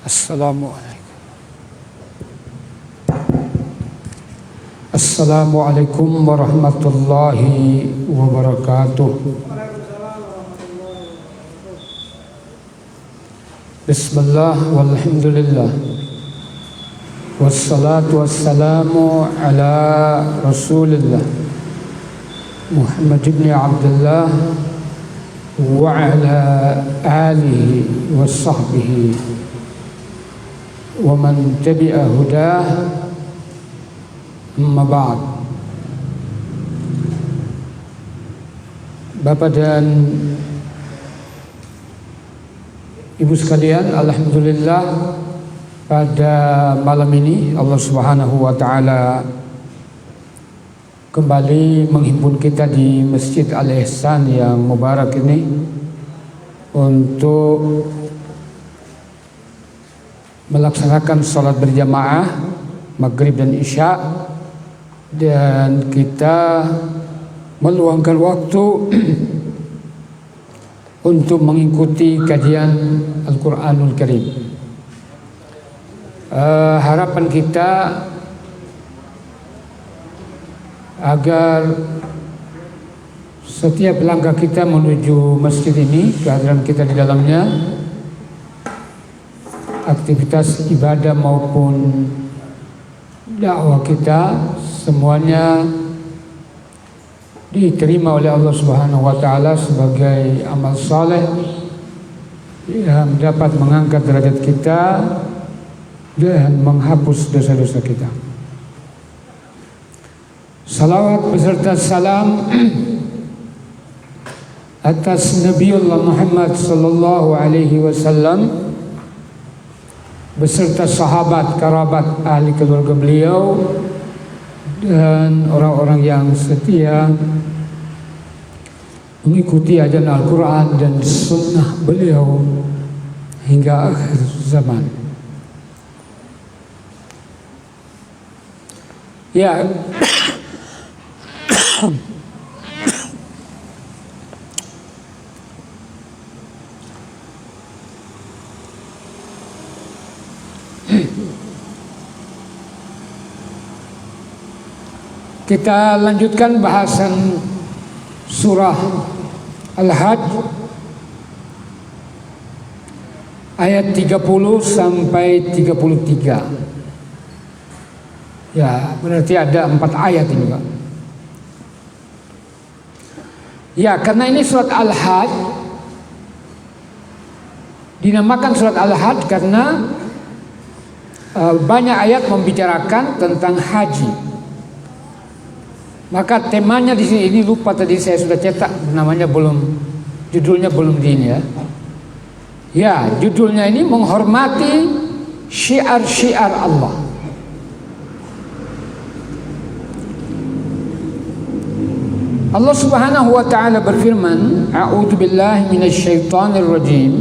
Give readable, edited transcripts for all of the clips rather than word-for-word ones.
Assalamualaikum. Assalamualaikum warahmatullahi wabarakatuh. Bismillah walhamdulillah. Wassalatu wassalamu ala Rasulillah Muhammad ibn Abdullah wa ala alihi wa sahbihi wa man tabi'a hudah, amma ba'd. Bapak dan Ibu sekalian, alhamdulillah pada malam ini Allah Subhanahu wa taala kembali menghimpun kita di Masjid Al-Ihsan yang mubarak ini untuk melaksanakan sholat berjamaah maghrib dan isya, dan kita meluangkan waktu untuk mengikuti kajian Al-Quranul Karim. Harapan kita agar setiap langkah kita menuju masjid ini, kehadiran kita di dalamnya, aktivitas ibadah maupun dakwah kita, semuanya diterima oleh Allah Subhanahu wa taala sebagai amal saleh yang dapat mengangkat derajat kita dan menghapus dosa-dosa kita. Salawat beserta salam atas Nabiullah Muhammad sallallahu alaihi wasallam beserta sahabat, kerabat, ahli keluarga beliau dan orang-orang yang setia mengikuti ajaran Al-Quran dan sunnah beliau hingga akhir zaman. Ya, kita lanjutkan bahasan surah Al-Hajj ayat 30 sampai 33. Ya, berarti ada 4 ayat ini, Pak. Ya, karena ini surat Al-Hajj dinamakan surat Al-Hajj karena banyak ayat membicarakan tentang haji. Maka temanya di sini, ini lupa tadi saya sudah cetak, namanya belum, judulnya belum di ini ya. Ya, judulnya ini menghormati syiar-syiar Allah. Allah Subhanahu wa taala berfirman, A'udzu billahi minasyaitonir rajim.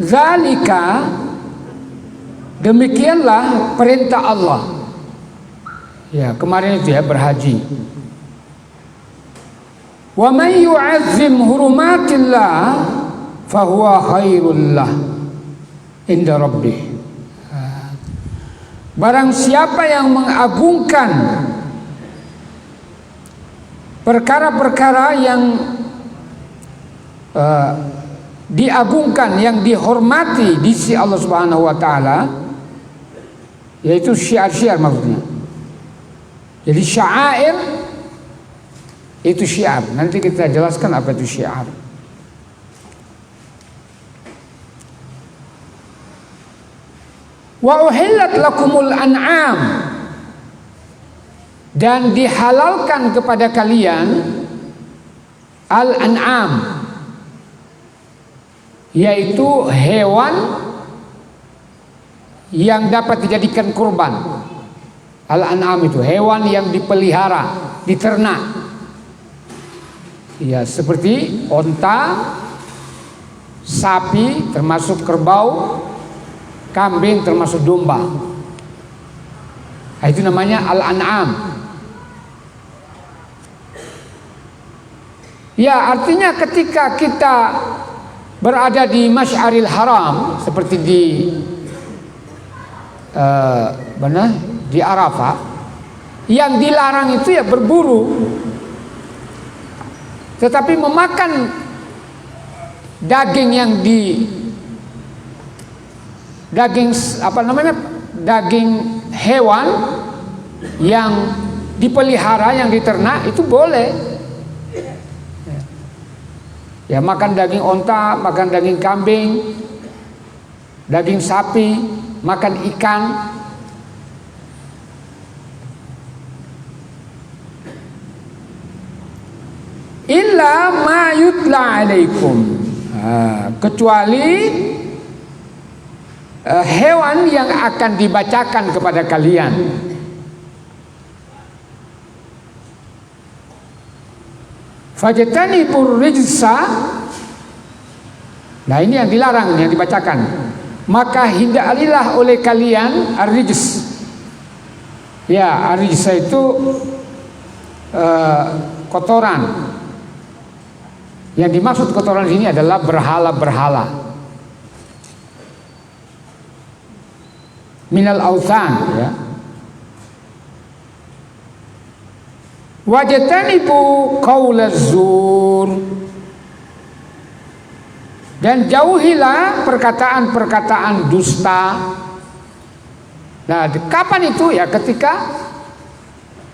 Zalika, demikianlah perintah Allah. Ya, kemarin itu ya, berhaji. Wa may yu'azzim hurumatillah fahuwa khairul lah inda rabbih. Barang siapa yang mengagungkan perkara-perkara yang diagungkan, yang dihormati di sisi Allah Subhanahu wa taala, yaitu syiar-syiar maksudnya. Jadi syair itu syiar. Nanti kita jelaskan apa itu syiar. Wa uhillat lakumul an'am, dan dihalalkan kepada kalian al-an'am, yaitu hewan yang dapat dijadikan kurban. Al-an'am itu hewan yang dipelihara, diternak. Ya, seperti onta, sapi termasuk kerbau, kambing termasuk domba. Nah, itu namanya al-an'am. Ya, artinya ketika kita berada di Masy'aril Haram seperti di di Arafah, yang dilarang itu ya berburu, tetapi memakan daging yang daging hewan yang dipelihara, yang diternak itu boleh. Ya, makan daging onta, makan daging kambing, daging sapi, makan ikan. Illa ma yutla alaikum, kecuali hewan yang akan dibacakan kepada kalian. Fajtanibur rijsa, nah ini yang dilarang, yang dibacakan. Maka hindarilah oleh kalian ar-rijs. Ya, ar-rijsa itu kotoran. Yang dimaksud kotoran ini adalah berhala-berhala. Minal authan, ya. Wajtanibu qaulaz zur, dan jauhilah perkataan-perkataan dusta. Nah, kapan itu? Ya ketika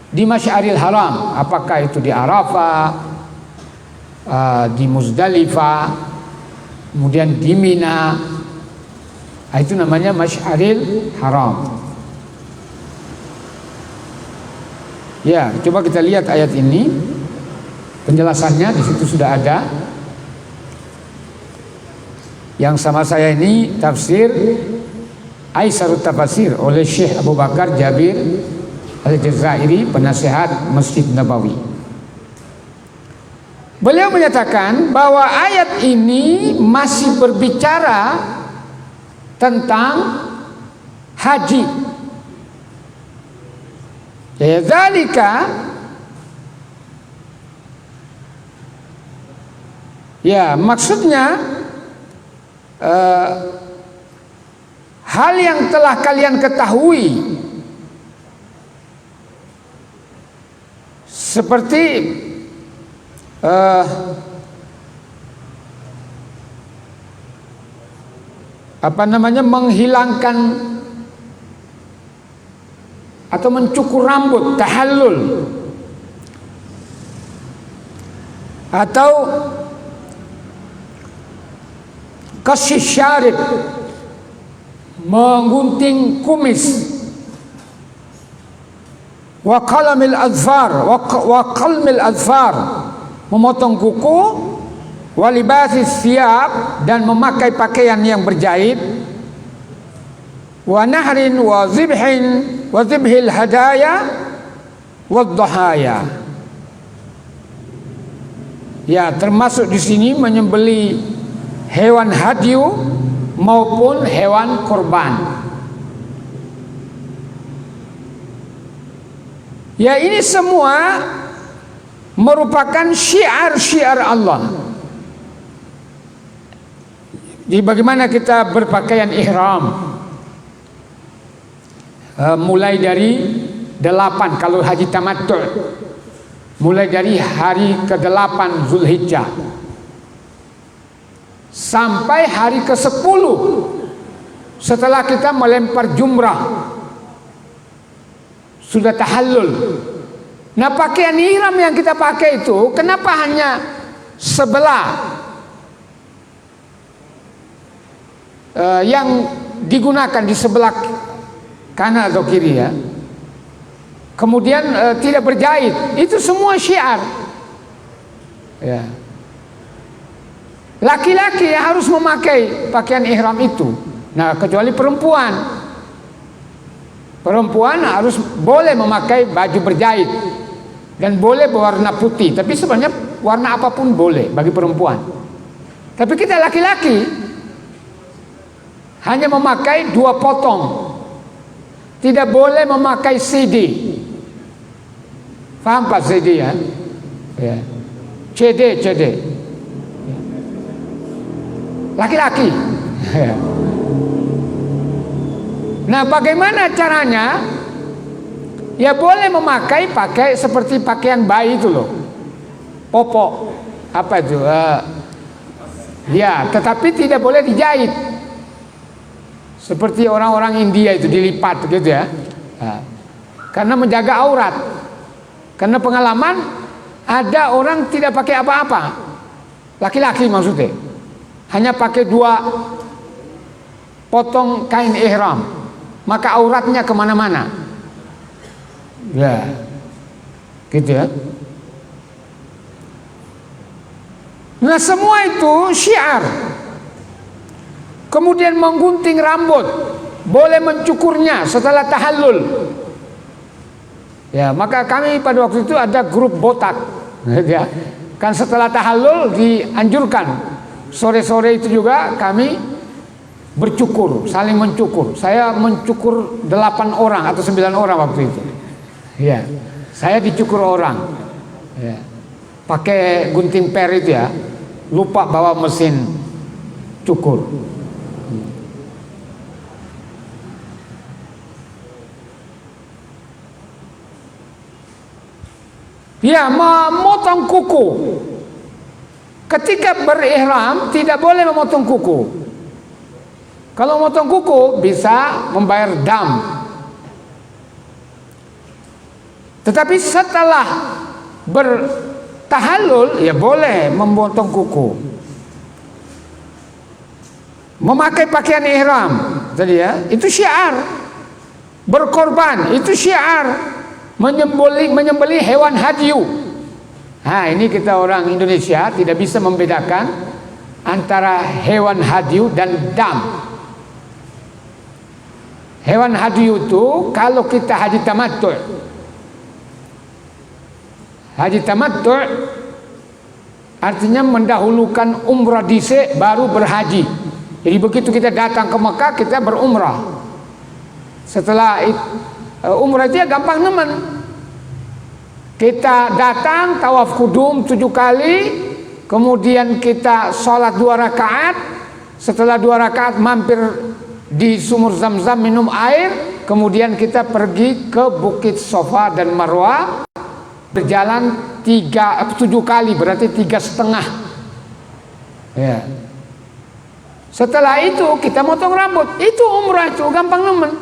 di Masy'aril Haram, apakah itu di Arafah, di Muzdalifah, kemudian di Mina. Nah, itu namanya Masy'aril Haram. Ya, coba kita lihat ayat ini, penjelasannya di situ sudah ada. Yang sama saya ini tafsir Aisarut Tafasir oleh Syekh Abu Bakar Jabir Al-Jazairi, penasihat Masjid Nabawi. Beliau menyatakan bahwa ayat ini masih berbicara tentang haji. Ya, dzalika, ya maksudnya hal yang telah kalian ketahui, seperti menghilangkan atau mencukur rambut, tahallul, atau kasih syarib, menggunting kumis, wa qalamil azfar, memotong kuku, wa libasis thiyab, dan memakai pakaian yang berjahit, wa nahrin wa zibhil hadaya wa dhahaya. Ya, termasuk di sini menyembeli hewan hadyu maupun hewan korban. Ya, ini semua merupakan syiar-syiar Allah. Jadi bagaimana kita berpakaian ihram? Mulai dari 8 kalau haji tamattu', mulai dari hari ke-8 Zulhijjah sampai hari ke-10 setelah kita melempar jumrah, sudah tahallul. Nah, pakaian ihram yang kita pakai itu kenapa hanya sebelah yang digunakan di sebelah kanan atau kiri, ya. Kemudian tidak berjahit, itu semua syiar. Ya. Laki-laki harus memakai pakaian ihram itu. Nah, kecuali perempuan. Perempuan harus boleh memakai baju berjahit dan boleh berwarna putih, tapi sebenarnya warna apapun boleh bagi perempuan. Tapi kita laki-laki hanya memakai 2 potong. Tidak boleh memakai CD. Faham Pak CD, ya? Ya. CD. laki-laki. Nah, bagaimana caranya? Ya boleh pakai seperti pakaian bayi itu loh, popok apa itu? Ya, tetapi tidak boleh dijahit seperti orang-orang India itu dilipat gitu ya. Karena menjaga aurat. Karena pengalaman ada orang tidak pakai apa-apa, laki-laki maksudnya, hanya pakai 2 potong kain ihram, maka auratnya kemana-mana. Ya, gitu ya. Nah, semua itu syiar. Kemudian menggunting rambut, boleh mencukurnya setelah tahallul. Ya, maka kami pada waktu itu ada grup botak. Ya, kan setelah tahallul dianjurkan. Sore-sore itu juga kami bercukur, saling mencukur. Saya mencukur 8 orang atau 9 orang waktu itu. Ya, saya dicukur orang. Ya, pakai gunting per itu ya. Lupa bawa mesin cukur. Ya, memotong kuku. Ketika berihram tidak boleh memotong kuku. Kalau memotong kuku bisa membayar dam. Tetapi setelah bertahallul ya boleh memotong kuku. Memakai pakaian ihram tadi ya, itu syiar. Berkorban itu syiar. Menyembelih hewan hadyu. Nah, ini kita orang Indonesia tidak bisa membedakan antara hewan hadyu dan dam. Hewan hadyu itu kalau kita haji tamattu'. Haji tamattu' artinya mendahulukan umrah dhisik baru berhaji. Jadi begitu kita datang ke Mekah kita berumrah. Setelah umrah itu ya gampang nemen. Kita datang tawaf kudum 7 kali, kemudian kita sholat 2 rakaat. Setelah 2 rakaat mampir di sumur Zam-Zam minum air, kemudian kita pergi ke Bukit Sofa dan Marwah, berjalan 7 kali, berarti 3,5. Ya. Setelah itu kita motong rambut. Itu umrah, itu gampang nemen.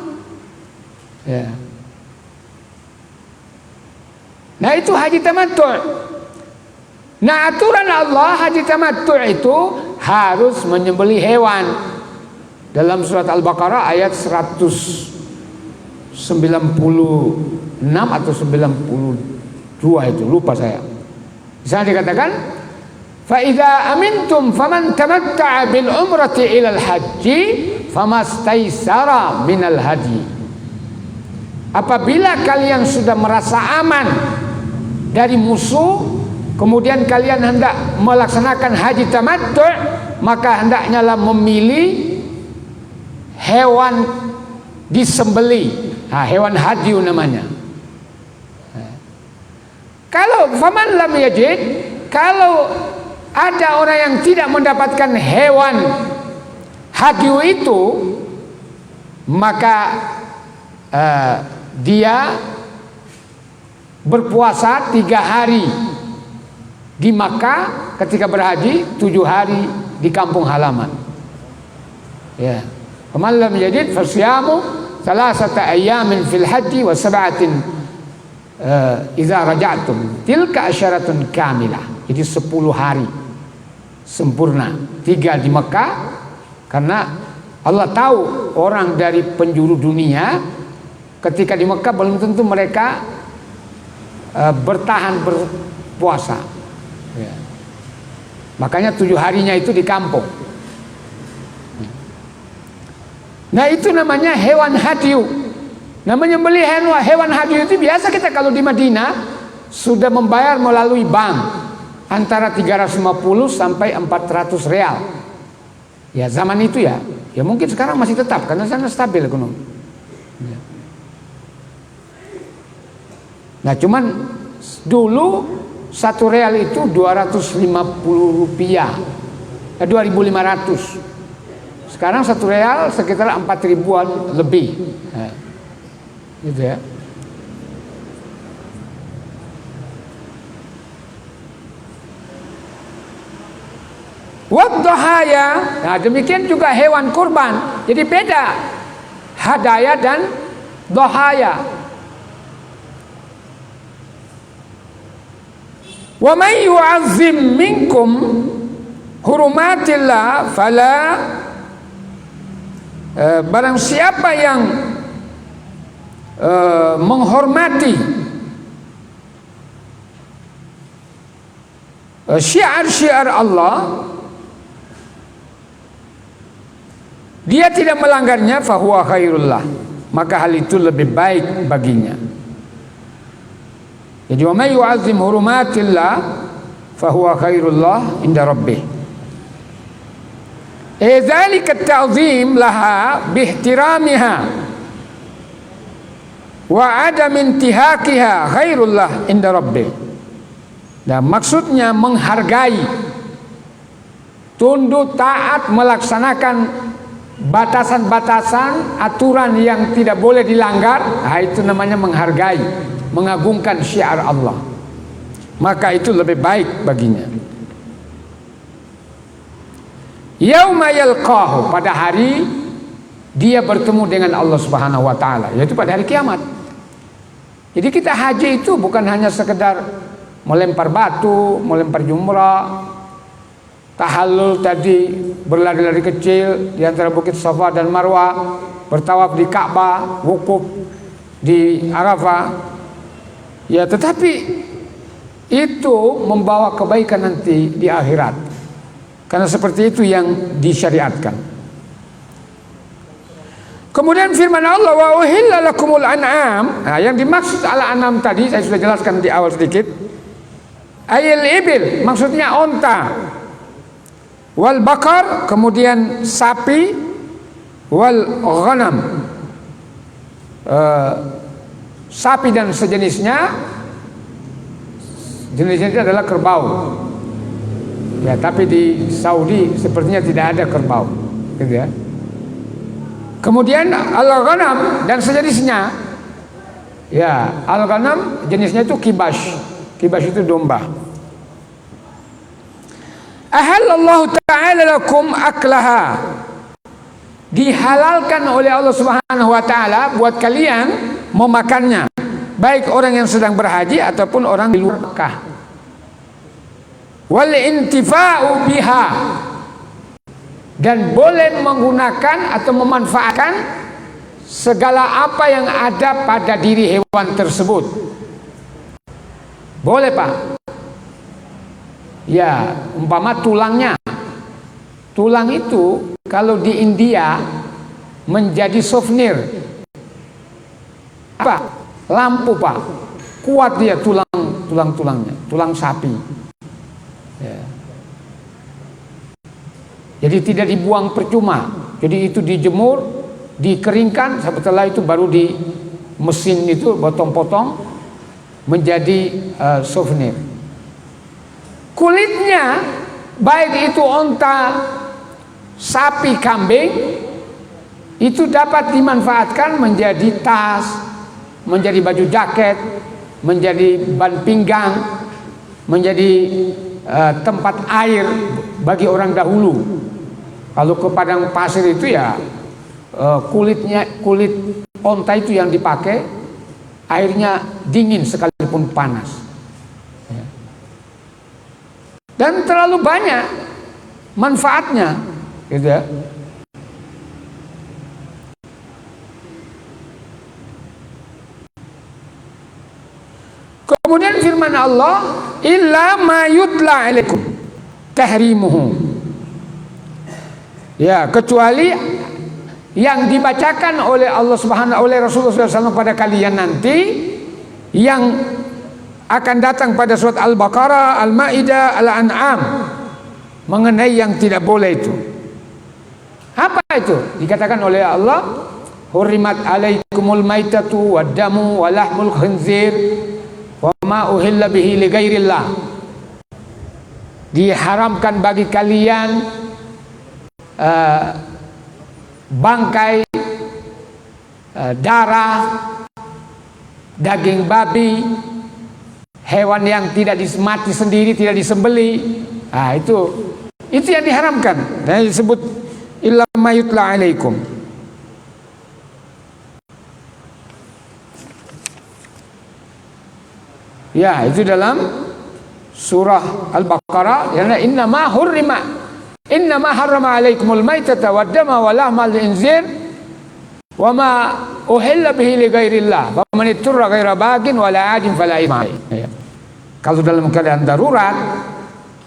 Ya. Nah, itu haji tamattu'. Nah, aturan Allah haji tamattu' itu harus menyembelih hewan. Dalam surat Al-Baqarah ayat 196 atau 92 itu, lupa saya. Di sana dikatakan, "Fa idza amintum faman tamatta'a bil umrati ilal haji famastaysara minal hadi." Apabila kalian sudah merasa aman dari musuh, kemudian kalian hendak melaksanakan haji tamattu', maka hendaknya memilih hewan disembeli. Nah, hewan hadyu namanya. Kalau faman lam yajid, kalau ada orang yang tidak mendapatkan hewan hadyu itu, maka dia berpuasa 3 hari di Makkah ketika berhaji, 7 hari di kampung halaman. Ya. Faman lam yajid fasyamu 3 ayamin fil haji wa 7 idza raja'tum. Tilka asyaratun kamilah. Jadi 10 hari sempurna. 3 di Mekah karena Allah tahu orang dari penjuru dunia ketika di Mekah belum tentu mereka bertahan berpuasa. Ya. Makanya 7 harinya itu di kampung. Nah, itu namanya hewan hadyu. Nah, menyembelih hewan hadyu itu biasa kita kalau di Madinah sudah membayar melalui bank antara 350 sampai 400 real. Ya, zaman itu ya. Ya mungkin sekarang masih tetap karena sana stabil ekonomi. Ya. Nah, cuman dulu 1 real itu 250 rupiah 2.500. Sekarang 1 real sekitar 4 ribuan lebih. Nah, gitu ya. Wadhaya, nah demikian juga hewan kurban. Jadi beda hadaya dan dhahaya. Wa may yu'azzim minkum hurumatillah fala, barang siapa yang menghormati syiar-syiar Allah, dia tidak melanggarnya, fahuwa khairullah, maka hal itu lebih baik baginya. Jadi wa may yu'azzim hurumatillah fahuwa khairullah inda rabbih. Dzalika at-ta'zim laha bihtiramiha wa adam intihakiha khairullah inda rabbih. Dan maksudnya menghargai, tunduk taat, melaksanakan batasan-batasan aturan yang tidak boleh dilanggar, nah itu namanya menghargai, mengagungkan syiar Allah, maka itu lebih baik baginya. Yauma yalqahu, pada hari dia bertemu dengan Allah Subhanahu wa taala, yaitu pada hari kiamat. Jadi kita haji itu bukan hanya sekedar melempar batu, melempar jumrah, tahallul tadi, berlari-lari kecil di antara bukit Safa dan Marwah, bertawaf di Ka'bah, wukuf di Arafah. Ya, tetapi itu membawa kebaikan nanti di akhirat. Karena seperti itu yang disyariatkan. Kemudian firman Allah, wa uhilla lakumul an'am. Nah, yang dimaksud al-an'am tadi saya sudah jelaskan di awal sedikit. Ayil ibil, maksudnya onta. Wal bakar, kemudian sapi. Wal ghanam, sapi dan sejenisnya. Jenisnya itu adalah kerbau. Ya, tapi di Saudi sepertinya tidak ada kerbau, gitu ya. Kemudian al-ghanam dan sejenisnya. Ya, al-ghanam jenisnya itu kibash. Kibash itu domba. Ahallallahu ta'ala lakum aklaha, dihalalkan oleh Allah Subhanahu wa taala buat kalian memakannya, baik orang yang sedang berhaji ataupun orang di luar Mekah. Wal intifa'u biha, dan boleh menggunakan atau memanfaatkan segala apa yang ada pada diri hewan tersebut. Boleh, Pak. Ya, umpama tulangnya. Tulang itu kalau di India menjadi souvenir. Apa? Lampu, Pak. Kuat dia tulangnya, tulang sapi. Ya. Jadi tidak dibuang percuma. Jadi itu dijemur, dikeringkan, setelah itu baru di mesin itu potong-potong menjadi souvenir. Kulitnya, baik itu onta, sapi, kambing, itu dapat dimanfaatkan menjadi tas, menjadi baju jaket, menjadi ban pinggang, menjadi tempat air bagi orang dahulu. Kalau ke padang pasir itu ya kulit onta itu yang dipakai, airnya dingin sekalipun panas. Dan terlalu banyak manfaatnya, gitu ya. Kemudian firman Allah, illa ma yutla alaikum tahrimuhu. Ya, kecuali yang dibacakan oleh Allah Subhanahu oleh Rasulullah SAW pada kalian nanti, yang akan datang pada surat Al-Baqarah, Al-Maidah, Al-An'am, mengenai yang tidak boleh itu. Apa itu? Dikatakan oleh Allah, hurrimat alaikumul maitatu wad-damu wa lahmul khinzir wa ma uhilla bihi li ghairillah. Diharamkan bagi kalian eh, bangkai, darah, daging babi, hewan yang tidak mati sendiri, tidak disembeli. Nah, itu yang diharamkan. Dan disebut illa ma yutla alaikum. Ya, itu dalam surah Al-Baqarah, ya, innama harrama alaikumul maitata wad dama wa lahmal khinzir wa ma uhilla bihi li ghairillah faman ittara ghaira bagin wala adin fala ithma alaihi. Ya. Kalau dalam keadaan darurat,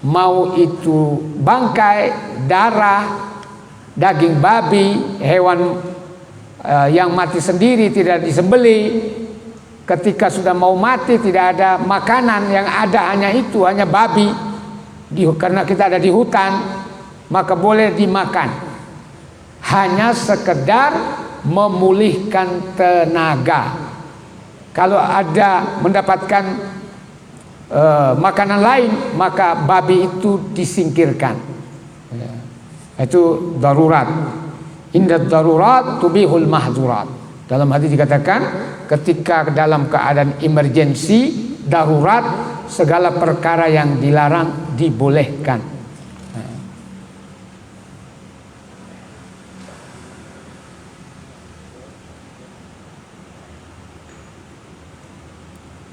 mau itu bangkai, darah, daging babi, hewan yang mati sendiri tidak disembeli, ketika sudah mau mati tidak ada makanan, yang ada hanya itu, hanya babi, karena kita ada di hutan, maka boleh dimakan. Hanya sekedar memulihkan tenaga. Kalau ada mendapatkan makanan lain, maka babi itu disingkirkan. Itu darurat. Inda darurat tubihul mahdurat. Dalam hadis dikatakan, ketika dalam keadaan emergensi, darurat, segala perkara yang dilarang dibolehkan.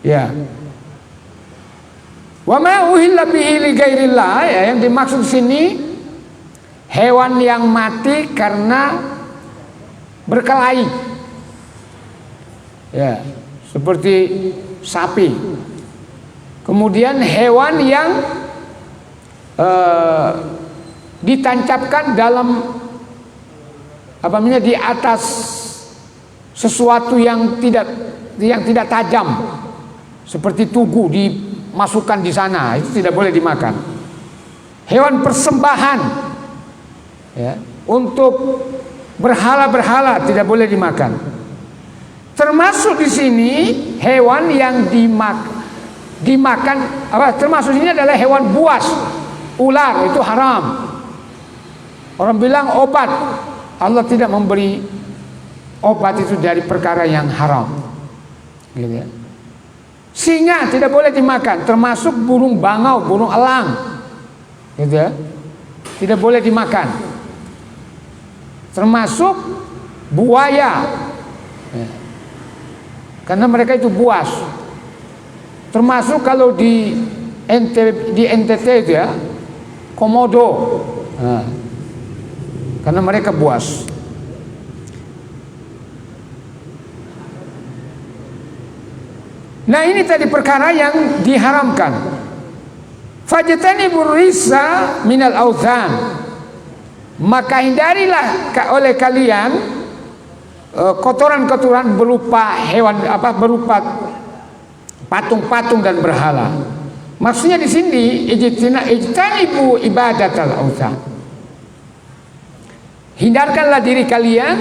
Ya. Wa ma uhilla bihi li ghairillah, ya, yang dimaksud sini hewan yang mati karena berkelahi. Ya, seperti sapi. Kemudian hewan yang ditancapkan dalam di atas sesuatu yang tidak tajam, seperti tugu dimasukkan di sana, itu tidak boleh dimakan. Hewan persembahan, ya, untuk berhala-berhala tidak boleh dimakan. Termasuk di sini hewan yang dimakan, termasuk ini adalah hewan buas, ular, itu haram. Orang bilang obat, Allah tidak memberi obat itu dari perkara yang haram, gitu ya. Singa tidak boleh dimakan, termasuk burung bangau, burung elang, gitu ya, tidak boleh dimakan. Termasuk buaya, ya, karena mereka itu buas. Termasuk kalau di NTT itu ya, komodo, nah, karena mereka buas. Nah, ini tadi perkara yang diharamkan. Fajtanibur risa minal authan, maka hindarilah oleh kalian kotoran-kotoran berupa hewan, berupa patung-patung dan berhala. Maksudnya di sini ijtanibu ibadatal authan, hindarkanlah diri kalian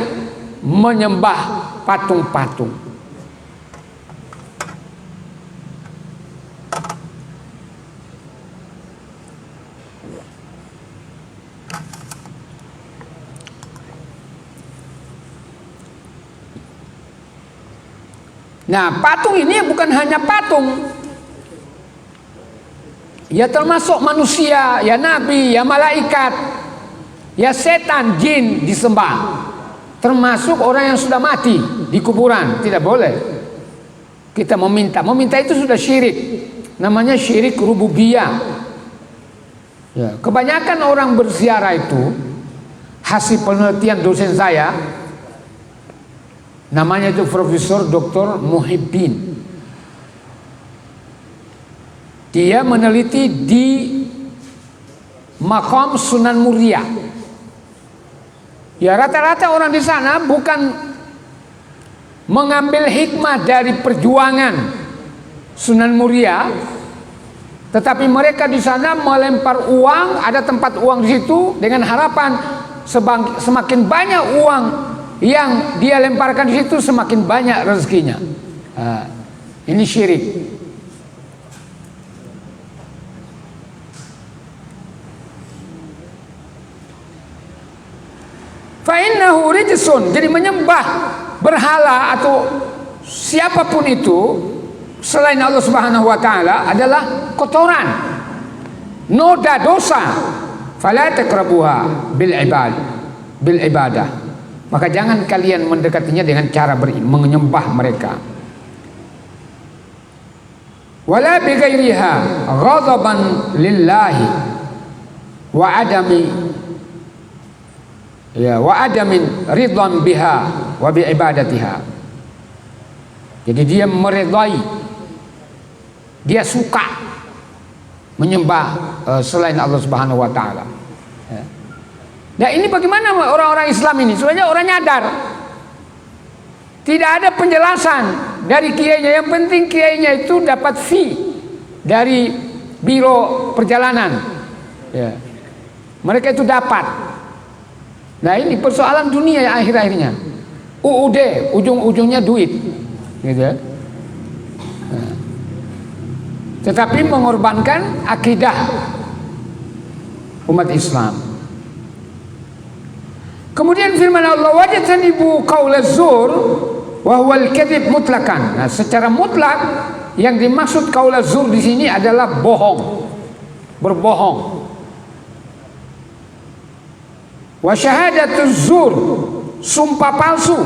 menyembah patung-patung. Nah, patung ini bukan hanya patung, ya termasuk manusia, ya nabi, ya malaikat, ya setan, jin disembah. Termasuk orang yang sudah mati di kuburan, tidak boleh kita meminta. Meminta itu sudah syirik, namanya syirik rububiyah. Ya, kebanyakan orang berziarah itu, hasil penelitian dosen saya, namanya itu Profesor Dr. Muhyiddin. Dia meneliti di Makam Sunan Muria. Ya, rata-rata orang di sana bukan mengambil hikmah dari perjuangan Sunan Muria, tetapi mereka di sana melempar uang, ada tempat uang di situ dengan harapan semakin banyak uang yang dia lemparkan di situ, semakin banyak rezekinya. Nah, ini syirik. Fa innahu rijsun, jadi menyembah berhala atau siapapun itu selain Allah Subhanahu wa taala adalah kotoran, noda dosa. Fala taqrabuha bil ibadah. Maka jangan kalian mendekatinya dengan cara menyembah mereka. Wala bi ghairiha ghadaban lillahi wa adamin ridwan biha wa bi ibadatiha. Jadi dia meridai, dia suka menyembah selain Allah Subhanahu wa taala. Nah, ini bagaimana orang-orang Islam ini? Sebenarnya orang nyadar. Tidak ada penjelasan dari kiainya. Yang penting kiainya itu dapat fee dari biro perjalanan. Ya. Mereka itu dapat. Nah, ini persoalan dunia ya akhir-akhirnya. UUD, ujung-ujungnya duit. Gitu ya. Nah. Tetapi mengorbankan akidah umat Islam. Kemudian firman Allah, wajtanibu qaulaz zur wa huwal kadzib mutlaqan. Nah, secara mutlak yang dimaksud qaulaz zur di sini adalah bohong, berbohong. Wa syahadatuz zur, sumpah palsu.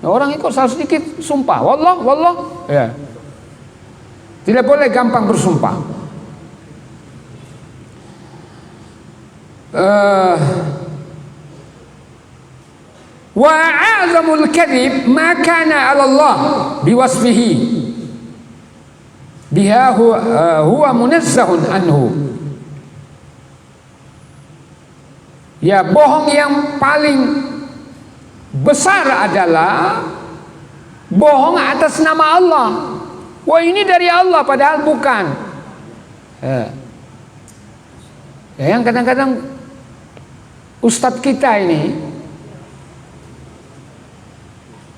Nah, orang ikut salah sedikit sumpah, wallah, ya. Tidak boleh gampang bersumpah. Wa a'zamul kadhib ma kana 'ala Allah biwasfihi biha huwa munazzahun anhu. Ya, bohong yang paling besar adalah bohong atas nama Allah. Wah, ini dari Allah padahal bukan. Yang kadang-kadang ustadz kita ini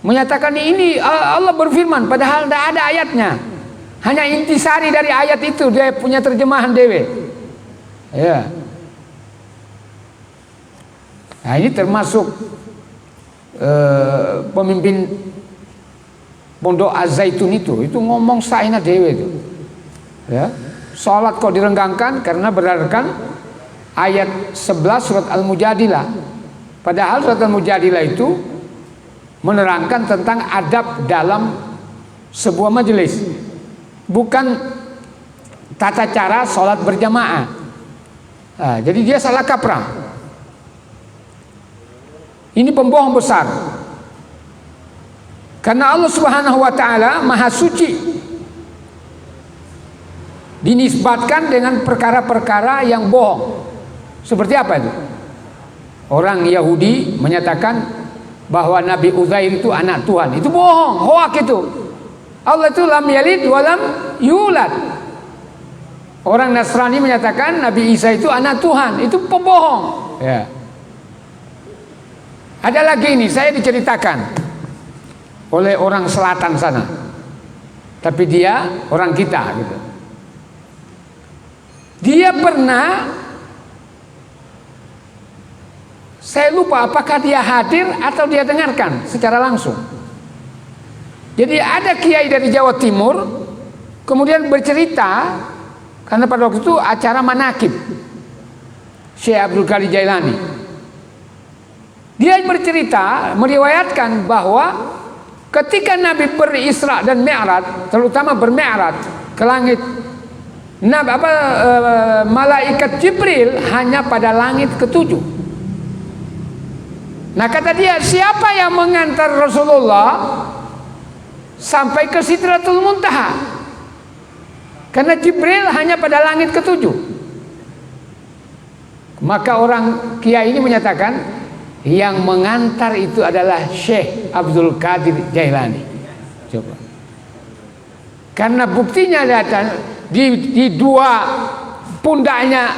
menyatakan ini Allah berfirman padahal tidak ada ayatnya. Hanya intisari dari ayat itu, dia punya terjemahan dewe. Ya. Nah, ini termasuk pemimpin Pondok Az-Zaitun itu ngomong saina dewe itu. Ya. Salat kok direnggangkan karena berdasarkan ayat 11 surat Al-Mujadilah. Padahal surat Al-Mujadilah itu menerangkan tentang adab dalam sebuah majelis, bukan tata cara salat berjamaah. Nah, jadi dia salah kaprah. Ini pembohong besar. Karena Allah Subhanahu wa taala Maha Suci, dinisbatkan dengan perkara-perkara yang bohong. Seperti apa itu? Orang Yahudi menyatakan bahwa Nabi Uzair itu anak Tuhan. Itu bohong, hoak itu. Allah itu lam yalid walam yulad. Orang Nasrani menyatakan Nabi Isa itu anak Tuhan. Itu pembohong. Ya. Ada lagi ini, saya diceritakan oleh orang selatan sana, tapi dia orang kita gitu. Dia pernah, saya lupa apakah dia hadir atau dia dengarkan secara langsung. Jadi ada kiai dari Jawa Timur kemudian bercerita, karena pada waktu itu acara manakib Syekh Abdul Qadir Jailani. Dia bercerita, meriwayatkan bahwa ketika Nabi berisra dan Mi'raj, terutama bermi'raj ke langit, malaikat Jibril hanya pada langit ketujuh. Nah, kata dia, siapa yang mengantar Rasulullah sampai ke Sidratul Muntaha? Karena Jibril hanya pada langit ketujuh. Maka orang kiai ini menyatakan yang mengantar itu adalah Syekh Abdul Qadir Jailani. Coba. Karena buktinya datang di dua pundaknya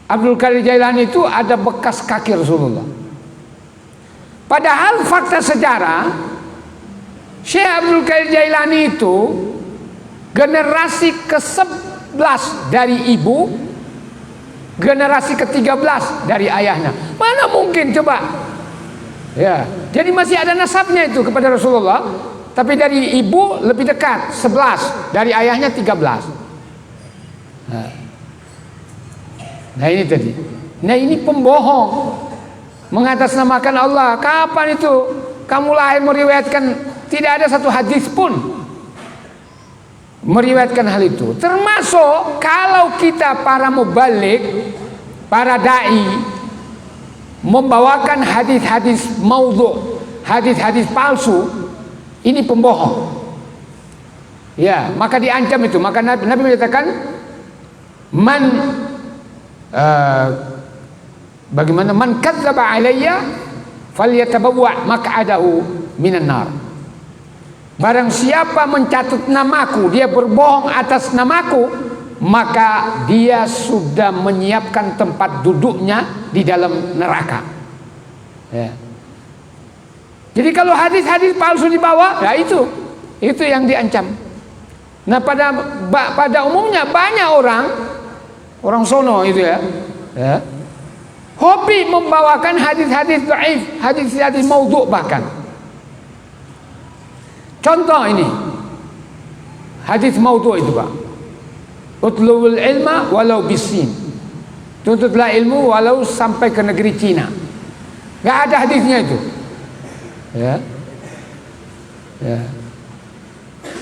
Abdul Qadir Jailani itu ada bekas kaki Rasulullah. Padahal fakta sejarah, Syekh Abdul Qadir Jailani itu generasi ke-11 dari ibu generasi ke-13 dari ayahnya. Mana mungkin coba? Ya, jadi masih ada nasabnya itu kepada Rasulullah, tapi dari ibu lebih dekat 11, dari ayahnya 13. Nah ini tadi. Nah ini pembohong, mengatasnamakan Allah. Kapan itu kamu lahir meriwayatkan? Tidak ada satu hadis pun meriwayatkan hal itu. Termasuk kalau kita para mubalik, para dai membawakan hadis-hadis maudhu, hadis-hadis palsu, ini pembohong. Ya, maka diancam itu. Maka Nabi menyatakan, bagaimana man kadzdzaba alayya falyatabawwa maq'adahu minan nar. Barang siapa mencatut namaku, dia berbohong atas namaku, maka dia sudah menyiapkan tempat duduknya di dalam neraka. Ya. Jadi kalau hadis-hadis palsu dibawa, ya itu yang diancam. Nah pada umumnya banyak orang sono itu ya, hobi membawakan hadis-hadis dhaif, hadis-hadis maudhu bahkan. Contoh ini hadis maudhu itu Pak. Utlubul ilma walau bisin. Tuntutlah ilmu walau sampai ke negeri Cina. Gak ada hadisnya itu. Ya.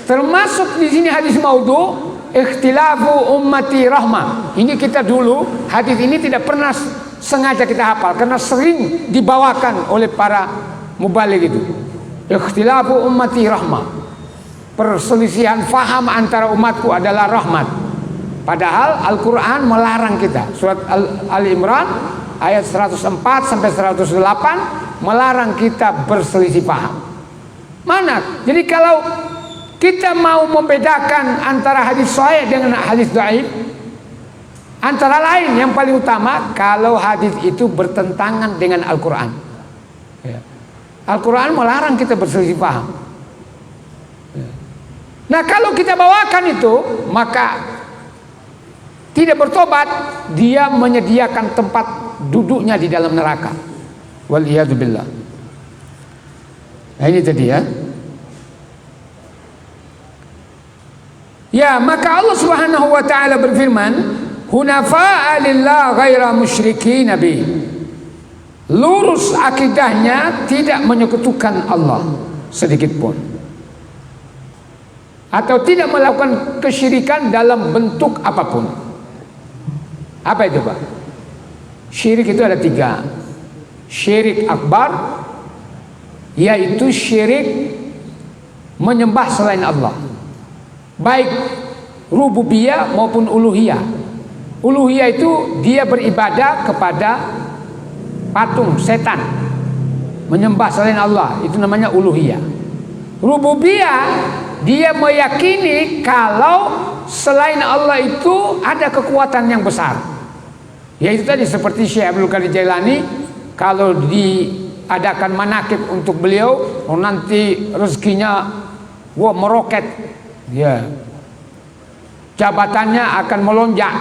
Termasuk di sini hadis maudhu, ikhtilafu ummati rahmah. Ini kita dulu hadis ini tidak pernah sengaja kita hafal karena sering dibawakan oleh para mubaligh itu. Ikhtilafu ummati rahmah. Perselisihan faham antara umatku adalah rahmat. Padahal Al-Quran melarang kita. Surat Al-Imran ayat 104 sampai 108 melarang kita berselisih paham. Mana? Jadi kalau kita mau membedakan antara hadis sahih dengan hadis dhaif, antara lain yang paling utama kalau hadis itu bertentangan dengan Al-Quran. Ya. Al-Quran melarang kita berselisih paham. Ya. Nah kalau kita bawakan itu, maka tidak bertobat, dia menyediakan tempat duduknya di dalam neraka. Waliyadzubillah. Nah ini tadi ya. Ya, maka Allah Subhanahu wa taala berfirman, "Hunafa'a lillah ghaira musyrikin nabi." Lurus akidahnya, tidak menyekutukan Allah sedikit pun. Atau tidak melakukan kesyirikan dalam bentuk apapun. Apa itu Pak? Syirik itu ada 3. Syirik akbar, yaitu syirik menyembah selain Allah, baik rububiyah maupun uluhiyah. Uluhiyah itu dia beribadah kepada patung, setan, menyembah selain Allah, itu namanya uluhiyah. Rububiyah, dia meyakini kalau selain Allah itu ada kekuatan yang besar. Yaitu tadi seperti Syekh Abdul Qadir Jailani, kalau diadakan manakib untuk beliau, nanti rezekinya meroket, ya, jabatannya akan melonjak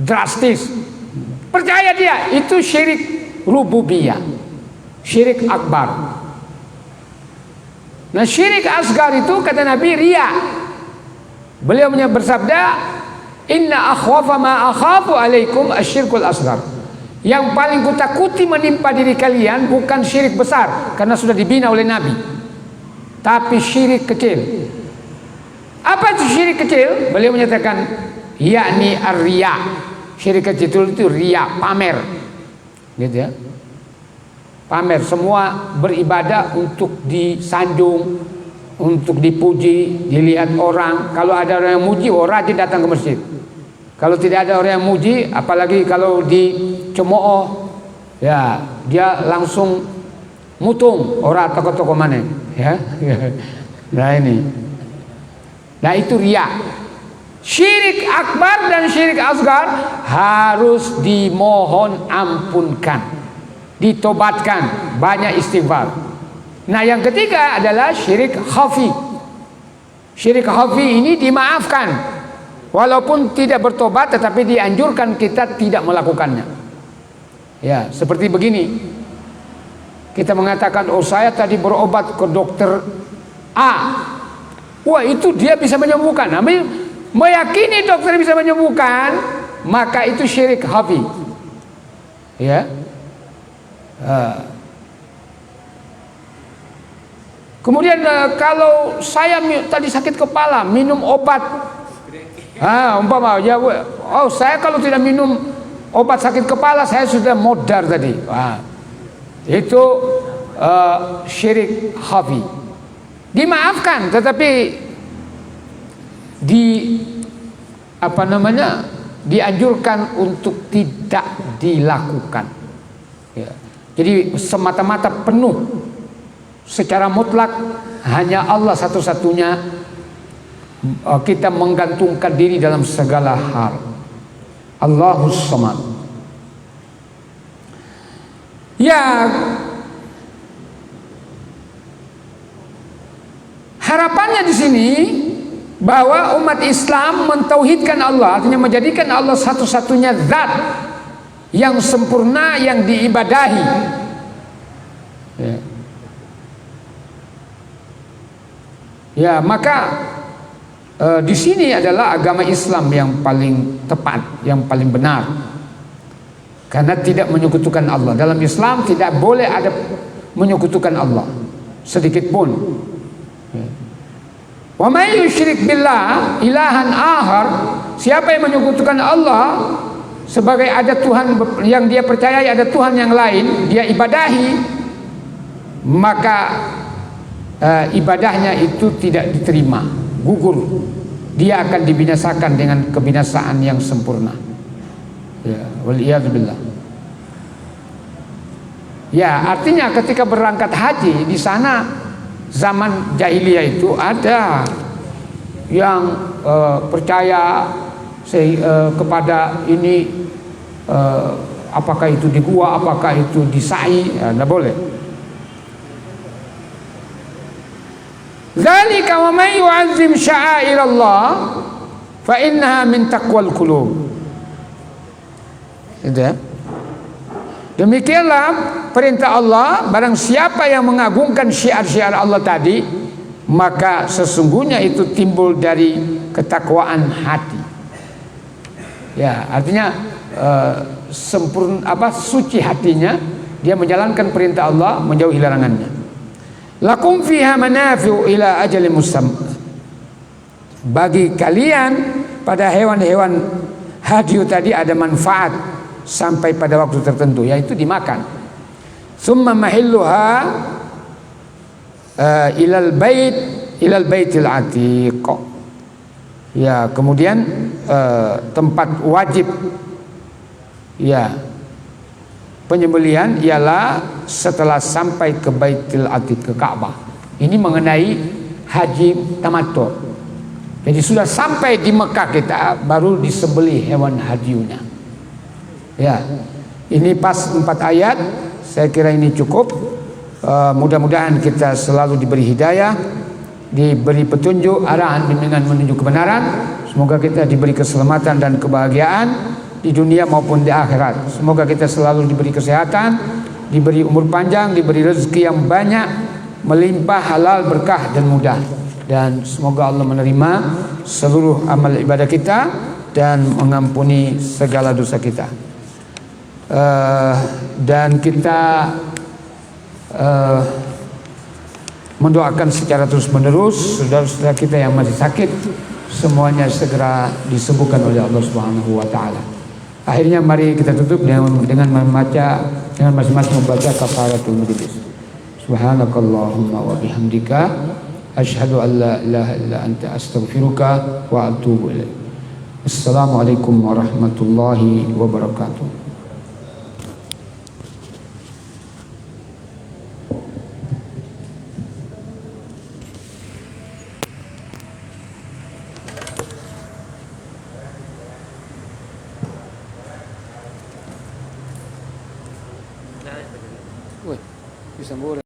drastis. Percaya dia, itu syirik rububiyah, syirik akbar. Nah syirik asgar itu kata Nabi riya. Beliau bersabda, inna akhwafa ma akhafu alaikum asyirkul asgar. Yang paling kutakuti menimpa diri kalian bukan syirik besar, karena sudah dibina oleh Nabi, tapi syirik kecil. Apa itu syirik kecil? Beliau menyatakan yakni ar-riya. Syirik kecil itu riya, pamer, gitu ya. Pamer, semua beribadah untuk disanjung, untuk dipuji, dilihat orang. Kalau ada orang yang muji, rajin datang ke masjid. Kalau tidak ada orang yang muji, apalagi kalau dicemooh, ya dia langsung mutung orang toko-toko mana, ya. Nah ini, nah itu riya. Syirik akbar dan syirik asgar harus dimohon ampunkan, ditobatkan, banyak istighfar. Nah yang ketiga adalah syirik khafi. Syirik khafi ini dimaafkan, Walaupun tidak bertobat, tetapi dianjurkan kita tidak melakukannya. Ya, seperti begini. Kita mengatakan, oh saya tadi berobat ke dokter A. Wah, itu dia bisa menyembuhkan. Nah, meyakini dokter bisa menyembuhkan, maka itu syirik khafi. Ya. Kemudian kalau saya tadi sakit kepala, minum obat. Umpama ya, oh saya kalau tidak minum obat sakit kepala saya sudah modar tadi. Itu syirik khafi. Dimaafkan, tetapi dianjurkan untuk tidak dilakukan. Ya. Jadi semata-mata penuh secara mutlak hanya Allah satu-satunya. Kita menggantungkan diri dalam segala hal. Allahus Samad. Ya, harapannya di sini bahwa umat Islam mentauhidkan Allah, artinya menjadikan Allah satu-satunya zat yang sempurna yang diibadahi. Ya, maka di sini adalah agama Islam yang paling tepat, yang paling benar, karena tidak menyekutukan Allah. Dalam Islam tidak boleh ada menyekutukan Allah sedikit pun. Wa may yusyrik billah ilahan akhar, siapa yang menyekutukan Allah sebagai ada Tuhan yang dia percayai, ada Tuhan yang lain dia ibadahi, maka ibadahnya itu tidak diterima, gugur, dia akan dibinasakan dengan kebinasaan yang sempurna. Ya, waliyadzubillah. Ya, artinya ketika berangkat haji di sana zaman jahiliyah itu ada yang percaya kepada ini, apakah itu di gua, apakah itu di sa'i, ya, tidak boleh. Dzalika wa may yu'azzim sya'airallah fa innaha min taqwal qulub. Demikianlah perintah Allah, barang siapa yang mengagungkan syiar-syiar Allah tadi, maka sesungguhnya itu timbul dari ketakwaan hati. Ya, artinya suci hatinya, dia menjalankan perintah Allah, menjauhi larangannya. Lakum fiha manafi'u ila ajalin musamma. Bagi kalian pada hewan-hewan hadiu tadi ada manfaat sampai pada waktu tertentu, yaitu dimakan. Summa mahilluha ilal baitil atiq. Ya, kemudian tempat wajib ya penyembelihan ialah setelah sampai ke Baitul Atiq, ke Ka'bah. Ini mengenai haji tamattu. Jadi sudah sampai di Mekah kita baru disembelih hewan hadiunya. Ya, ini pas 4 ayat. Saya kira ini cukup. Mudah-mudahan kita selalu diberi hidayah, diberi petunjuk, arahan, bimbingan menuju kebenaran. Semoga kita diberi keselamatan dan kebahagiaan di dunia maupun di akhirat. Semoga kita selalu diberi kesehatan, diberi umur panjang, diberi rezeki yang banyak, melimpah, halal, berkah dan mudah. Dan semoga Allah menerima seluruh amal ibadah kita dan mengampuni segala dosa kita. Dan kita mendoakan secara terus menerus saudara-saudara kita yang masih sakit, semuanya segera disembuhkan oleh Allah Subhanahu wa taala. Akhirnya mari kita tutup dengan membaca, dengan masing-masing membaca kafaratul majlis. Subhanakallahumma wa bihamdika asyhadu an la ilaha illa anta astaghfiruka wa atubu ilaik. Assalamualaikum warahmatullahi wabarakatuh. Woi, bisa boleh.